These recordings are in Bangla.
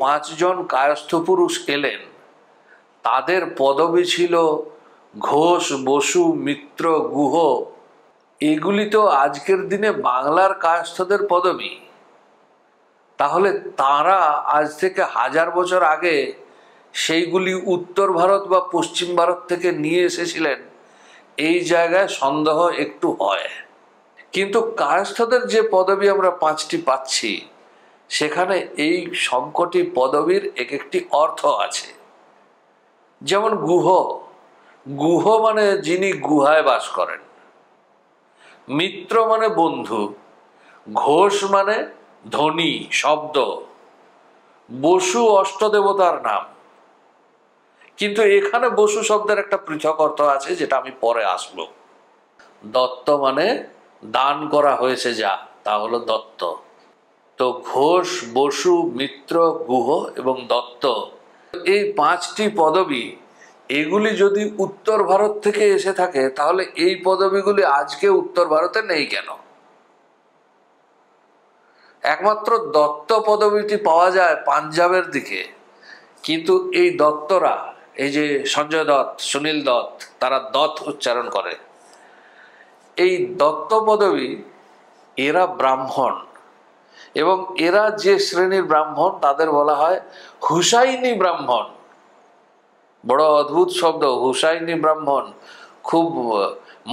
পাঁচজন কায়স্থ পুরুষ এলেন, তাদের পদবি ছিল ঘোষ, বসু, মিত্র, গুহ। এগুলি তো আজকের দিনে বাংলার কায়স্থদের পদবি। তাহলে তারা আজ থেকে 1000 বছর আগে সেইগুলি উত্তর ভারত বা পশ্চিম ভারত থেকে নিয়ে এসেছিলেন, এই জায়গায় সন্দেহ একটু হয়। কিন্তু কায়স্থদের যে পদবি আমরা 5টি পাচ্ছি, সেখানে এই সবকটি পদবীর এক একটি অর্থ আছে। যেমন গুহ, গুহ মানে যিনি গুহায় বাস করেন। মিত্র মানে বন্ধু। ঘোষ মানে ধ্বনি, শব্দ। বসু অষ্টদেবতার নাম। কিন্তু এখানে বসু শব্দের একটা পৃথক অর্থ আছে, যেটা আমি পরে আসব। দত্ত মানে দান করা হয়েছে যা, তা হলো দত্ত। তো ঘোষ, বসু, মিত্র, গুহ এবং দত্ত, এই 5টি পদবী, এগুলি যদি উত্তর ভারত থেকে এসে থাকে, তাহলে এই পদবীগুলি আজকে উত্তর ভারতে নেই কেন? একমাত্র দত্ত পদবীটি পাওয়া যায় পাঞ্জাবের দিকে। কিন্তু এই দত্তরা, এই যে সঞ্জয় দত্ত, সুনীল দত্ত, তারা দত্ত উচ্চারণ করে। এই দত্ত পদবী, এরা ব্রাহ্মণ, এবং এরা যে শ্রেণীর ব্রাহ্মণ তাদের বলা হয় হুসাইনি ব্রাহ্মণ। বড় অদ্ভুত শব্দ, হুসাইনি ব্রাহ্মণ। খুব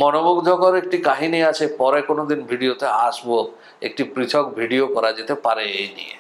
মনোমুগ্ধকর একটি কাহিনী আছে, পরে কোনোদিন ভিডিওতে আসবো, একটি পৃথক ভিডিও করা যেতে পারে এই নিয়ে।